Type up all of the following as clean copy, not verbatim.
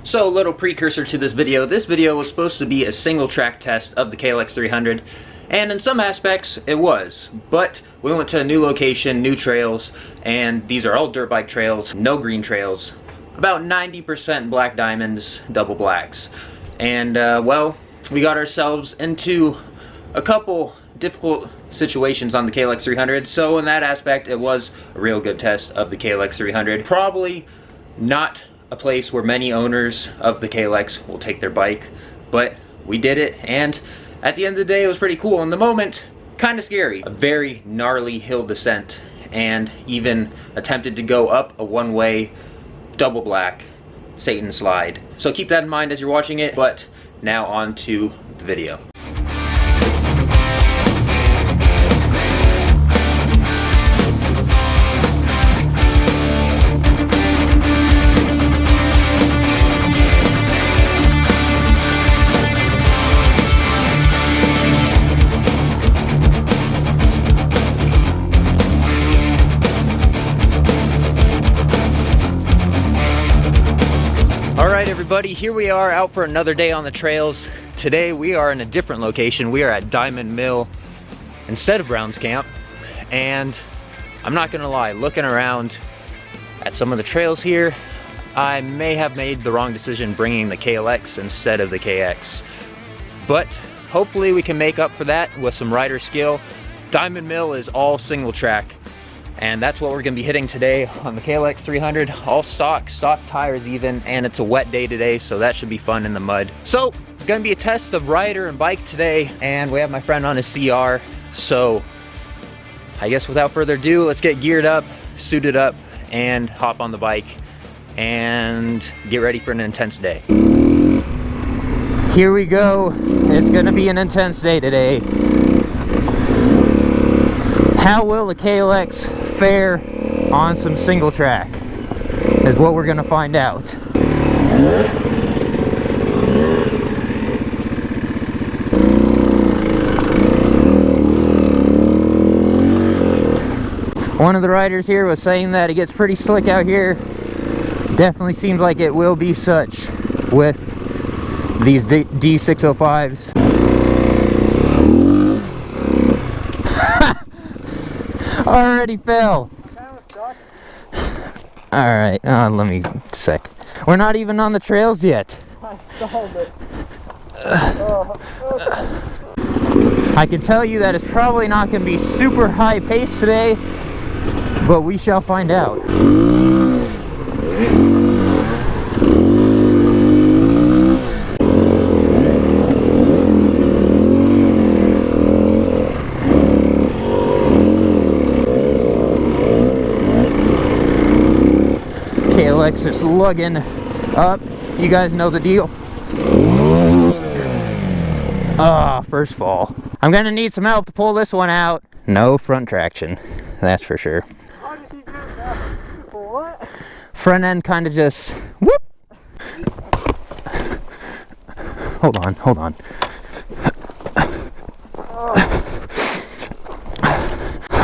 So, a little precursor to this video. This video was supposed to be a single track test of the KLX300, and in some aspects it was, but we went to a new location, new trails, and these are all dirt bike trails, no green trails, about 90% black diamonds, double blacks. And well, we got ourselves into a couple difficult situations on the KLX300, so in that aspect it was a real good test of the KLX300. Probably not a place where many owners of the KLX will take their bike, but we did it, and at the end of the day it was pretty cool. In the moment, kind of scary. A very gnarly hill descent, and even attempted to go up a one-way double black Satan slide. So keep that in mind as you're watching it, but now on to the video. Alright everybody, here we are out for another day on the trails. Today we are in a different location. We are at Diamond Mill instead of Brown's Camp, and I'm not gonna lie, looking around at some of the trails here, I may have made the wrong decision bringing the KLX instead of the KX, but hopefully we can make up for that with some rider skill. Diamond Mill is all single track, and that's what we're gonna be hitting today on the KLX300. All stock tires even, and it's a wet day today, so that should be fun in the mud. So, it's gonna be a test of rider and bike today, and we have my friend on his CR. So, I guess without further ado, let's get geared up, suited up, and hop on the bike, and get ready for an intense day. Here we go. It's gonna be an intense day today. How will the KLX fare on some single track is what we're gonna find out. One of the riders here was saying that it gets pretty slick out here. Definitely seems like it will be such with these D605s. Already fell. Alright, let me sec. We're not even on the trails yet. I stalled it. I can tell you that it's probably not going to be super high pace today, but we shall find out. KLX is lugging up. You guys know the deal. Ah, first fall. I'm gonna need some help to pull this one out. No front traction, that's for sure. How does he do that? What? Front end kind of just whoop. Hold on.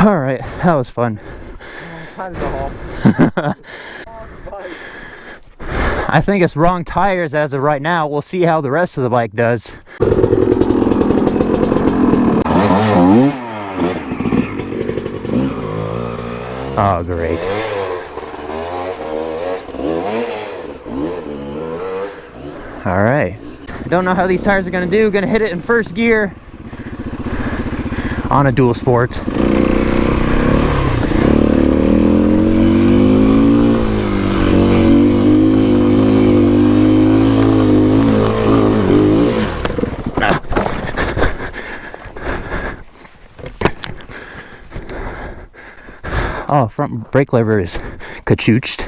All right, that was fun. Time to go home. I think it's wrong tires as of right now. We'll see how the rest of the bike does. Oh, great. All right. Don't know how these tires are gonna do. Gonna hit it in first gear on a dual sport. Oh, front brake lever is kachooched.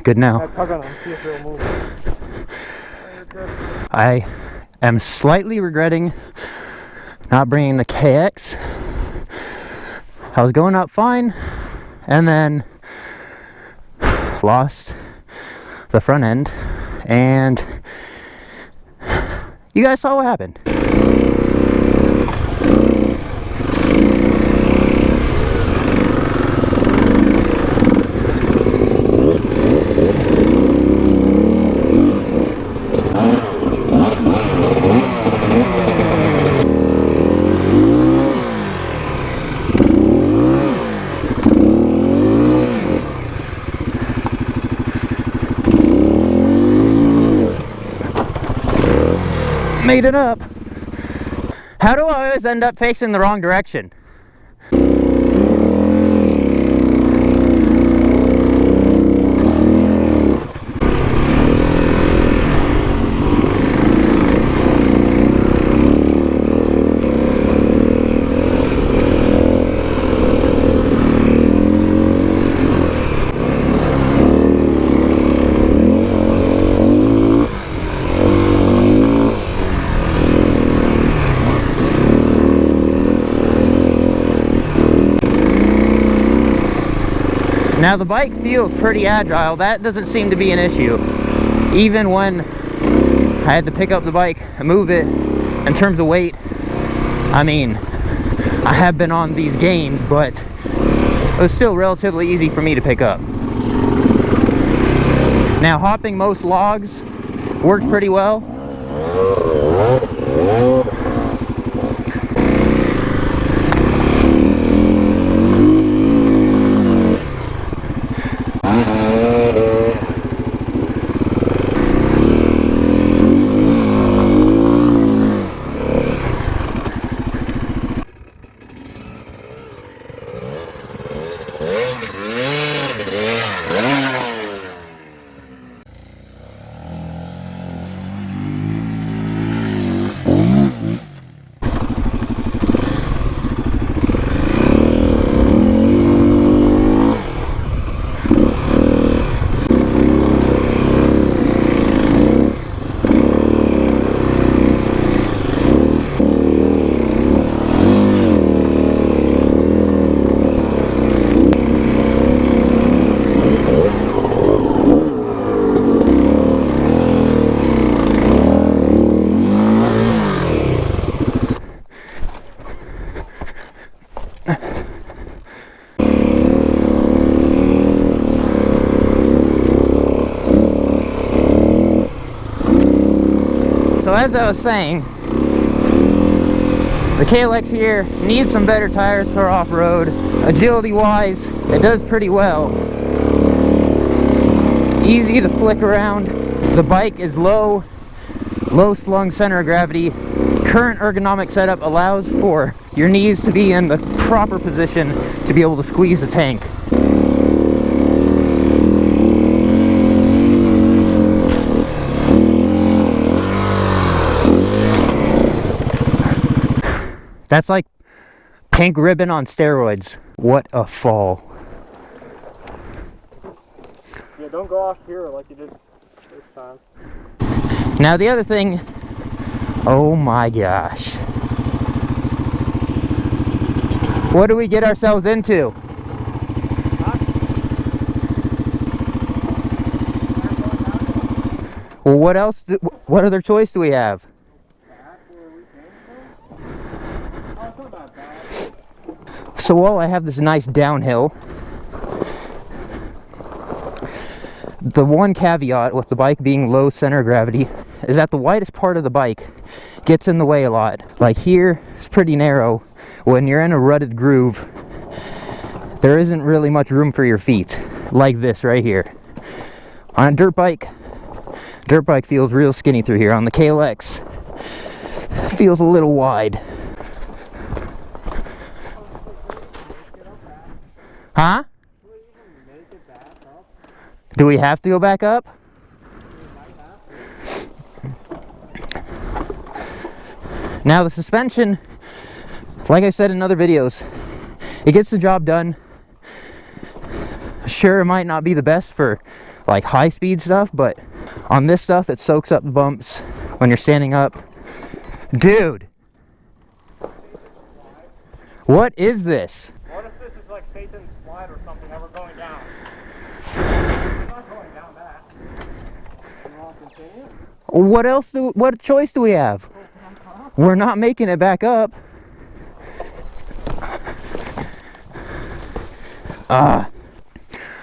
Good now. Tug on him, see if it'll move. I am slightly regretting not bringing the KX. I was going up fine, and then lost the front end, and you guys saw what happened. Made it up. How do I always end up facing the wrong direction? Now the bike feels pretty agile. That doesn't seem to be an issue. Even when I had to pick up the bike and move it in terms of weight, I mean, I have been on these gains, but it was still relatively easy for me to pick up. Now hopping most logs worked pretty well. So as I was saying, the KLX here needs some better tires for off-road. Agility wise, it does pretty well. Easy to flick around. The bike is low slung center of gravity. Current ergonomic setup allows for your knees to be in the proper position to be able to squeeze the tank. That's like pink ribbon on steroids. What a fall. Yeah, don't go off here like you did this time. Now the other thing, oh my gosh. What do we get ourselves into? Well, what else, what other choice do we have? So while I have this nice downhill, the one caveat with the bike being low center of gravity is that the widest part of the bike gets in the way a lot. Like here, it's pretty narrow. When you're in a rutted groove, there isn't really much room for your feet, like this right here. On a dirt bike feels real skinny through here. On the KLX, it feels a little wide. Huh? Do we have to go back up? Now the suspension, like I said in other videos, it gets the job done. Sure, it might not be the best for like high speed stuff, but on this stuff it soaks up the bumps when you're standing up. Dude! What is this? What if this is like Satan's slide or something and we're going down? We're not going down that. You want to continue? What else what choice do we have? We're not making it back up.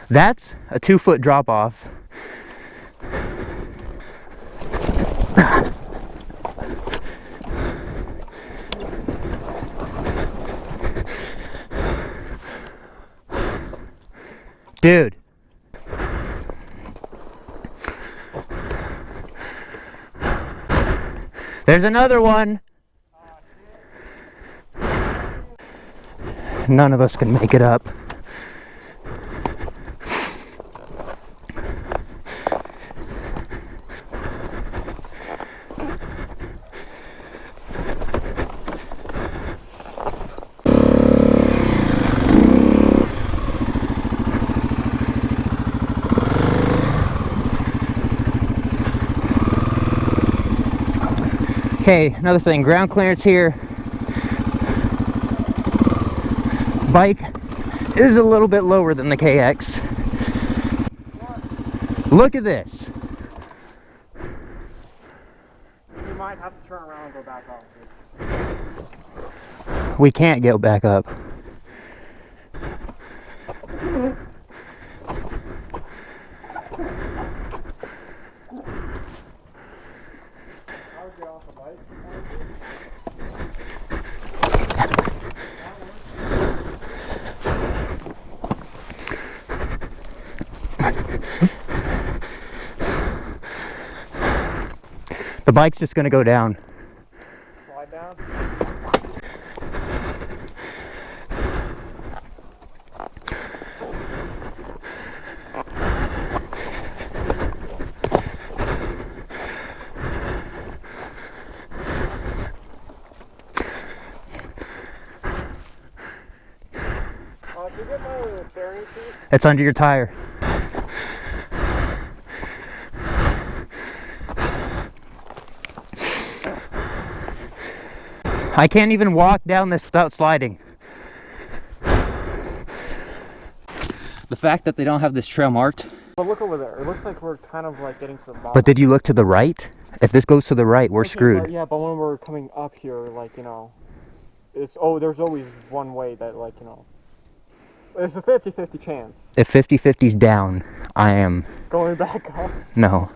That's a 2-foot drop off. Dude. There's another one. None of us can make it up. Okay, another thing, ground clearance here. Bike is a little bit lower than the KX. Look at this. You might have to turn around and go back up. We can't go back up. Get off the bike. The bike's just gonna go down. Slide down. Did you get my bearing piece? It's under your tire. I can't even walk down this without sliding. The fact that they don't have this trail marked. But look over there. It looks like we're kind of like getting to the bottom. But did you look to the right? If this goes to the right, we're Okay, screwed. but yeah, but when we're coming up here, like, you know, it's, oh, there's always one way that, like, you know, it's a 50-50 chance. If 50-50's down, I am... Going back up. No.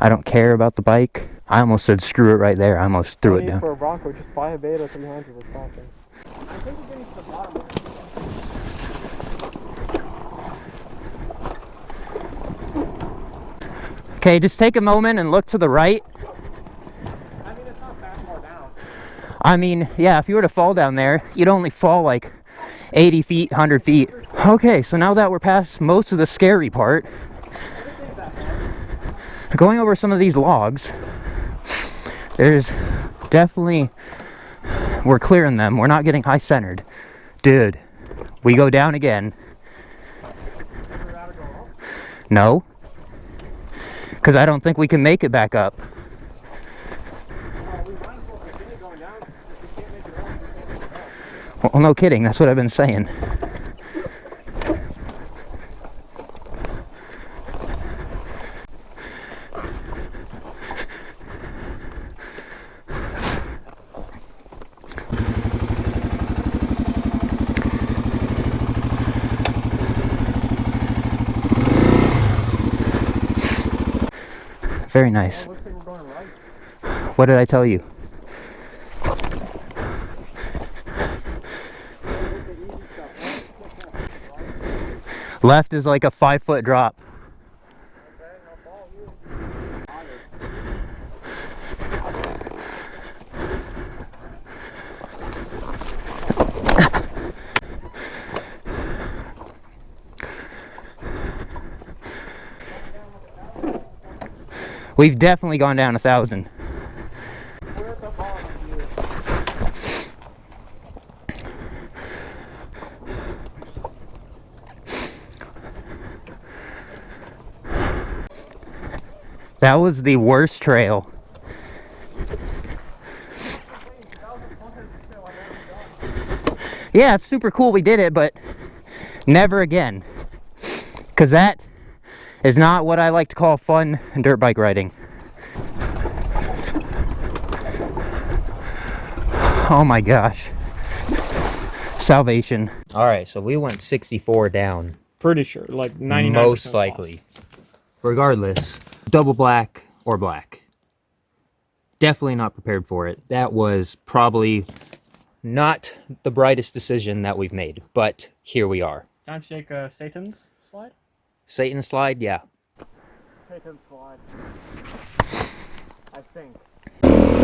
I don't care about the bike. I almost said screw it right there. I almost threw it down. For a Bronco, just buy a Beta 300 or something. I think we're getting to the bottom. Okay, just take a moment and look to the right. I mean, it's not that far down. I mean, yeah, if you were to fall down there, you'd only fall like 80 feet, 100 feet. Okay, so now that we're past most of the scary part, going over some of these logs, there's definitely, we're clearing them. We're not getting high centered. Dude, we go down again. No, because I don't think we can make it back up. Well, no kidding, that's what I've been saying. Very nice. Looks like we're going right. What did I tell you? Left is like a 5-foot drop. Okay, I'll follow you. We've definitely gone down 1,000. We're at the bottom here. That was the worst trail. Yeah, it's super cool we did it, but never again. Because that is not what I like to call fun dirt bike riding. Oh my gosh. Salvation. All right, so we went 64 down. Pretty sure, like 99%. Most likely. Regardless, double black or black. Definitely not prepared for it. That was probably not the brightest decision that we've made, but here we are. Time to take Satan's slide? Satan slide, yeah. Satan's slide. I think.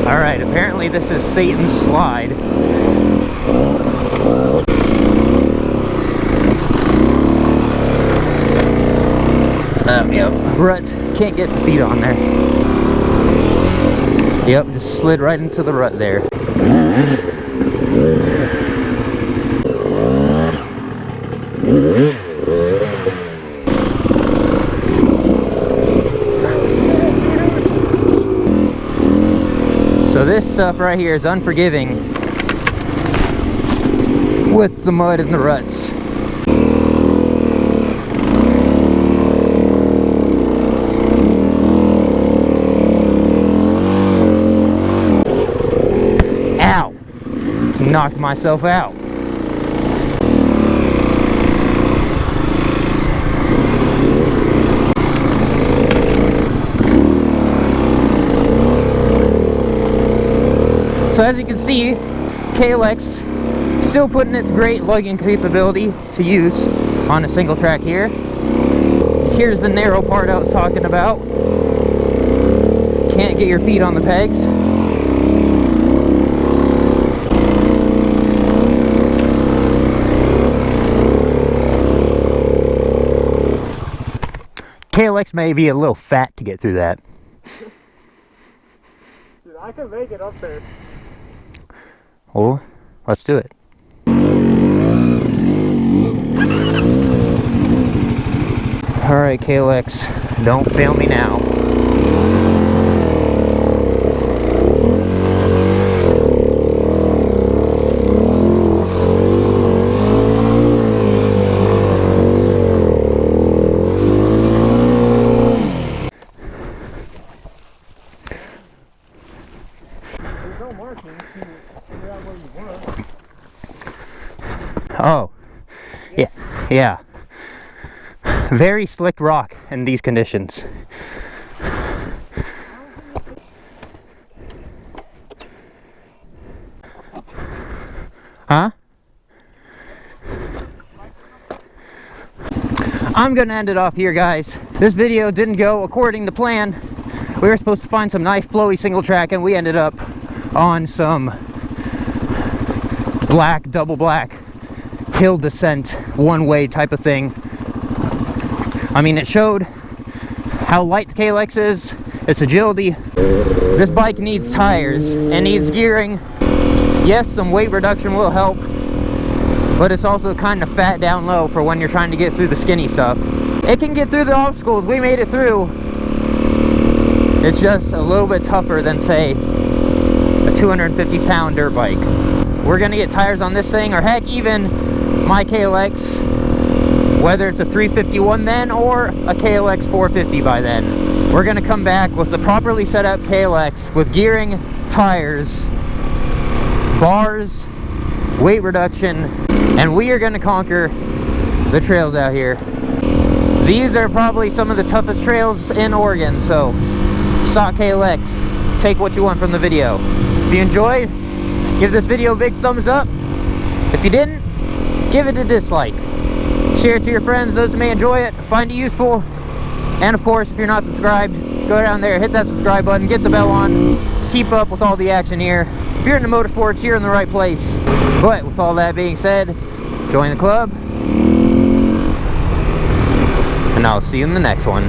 Alright, apparently this is Satan's slide. Yep, rut. Can't get the feet on there. Yep, just slid right into the rut there. So this stuff right here is unforgiving with the mud and the ruts. Ow! Knocked myself out. So as you can see, KLX still putting its great lugging capability to use on a single track here. Here's the narrow part I was talking about. Can't get your feet on the pegs. KLX may be a little fat to get through that. Dude, I can make it up there. Well, let's do it. Alright, KLX, don't fail me now. There's no markings to figure out where you were. Oh, yeah. Very slick rock in these conditions. Huh? I'm gonna end it off here, guys. This video didn't go according to plan. We were supposed to find some nice flowy single track and we ended up on some black, double black hill descent, one-way type of thing. I mean, it showed how light the KLX is, its agility. This bike needs tires and needs gearing. Yes, some weight reduction will help, but it's also kind of fat down low for when you're trying to get through the skinny stuff. It can get through the obstacles. We made it through. It's just a little bit tougher than, say, a 250-pound dirt bike. We're gonna get tires on this thing, or heck, even my KLX, whether it's a 351 then or a KLX 450 by then. We're gonna come back with the properly set up KLX with gearing, tires, bars, weight reduction, and we are gonna conquer the trails out here. These are probably some of the toughest trails in Oregon, so stock KLX, take what you want from the video. If you enjoyed, give this video a big thumbs up. If you didn't, give it a dislike. Share it to your friends, those that may enjoy it, find it useful. And of course, if you're not subscribed, go down there, hit that subscribe button, get the bell on. Just keep up with all the action here. If you're into motorsports, you're in the right place. But with all that being said, join the club. And I'll see you in the next one.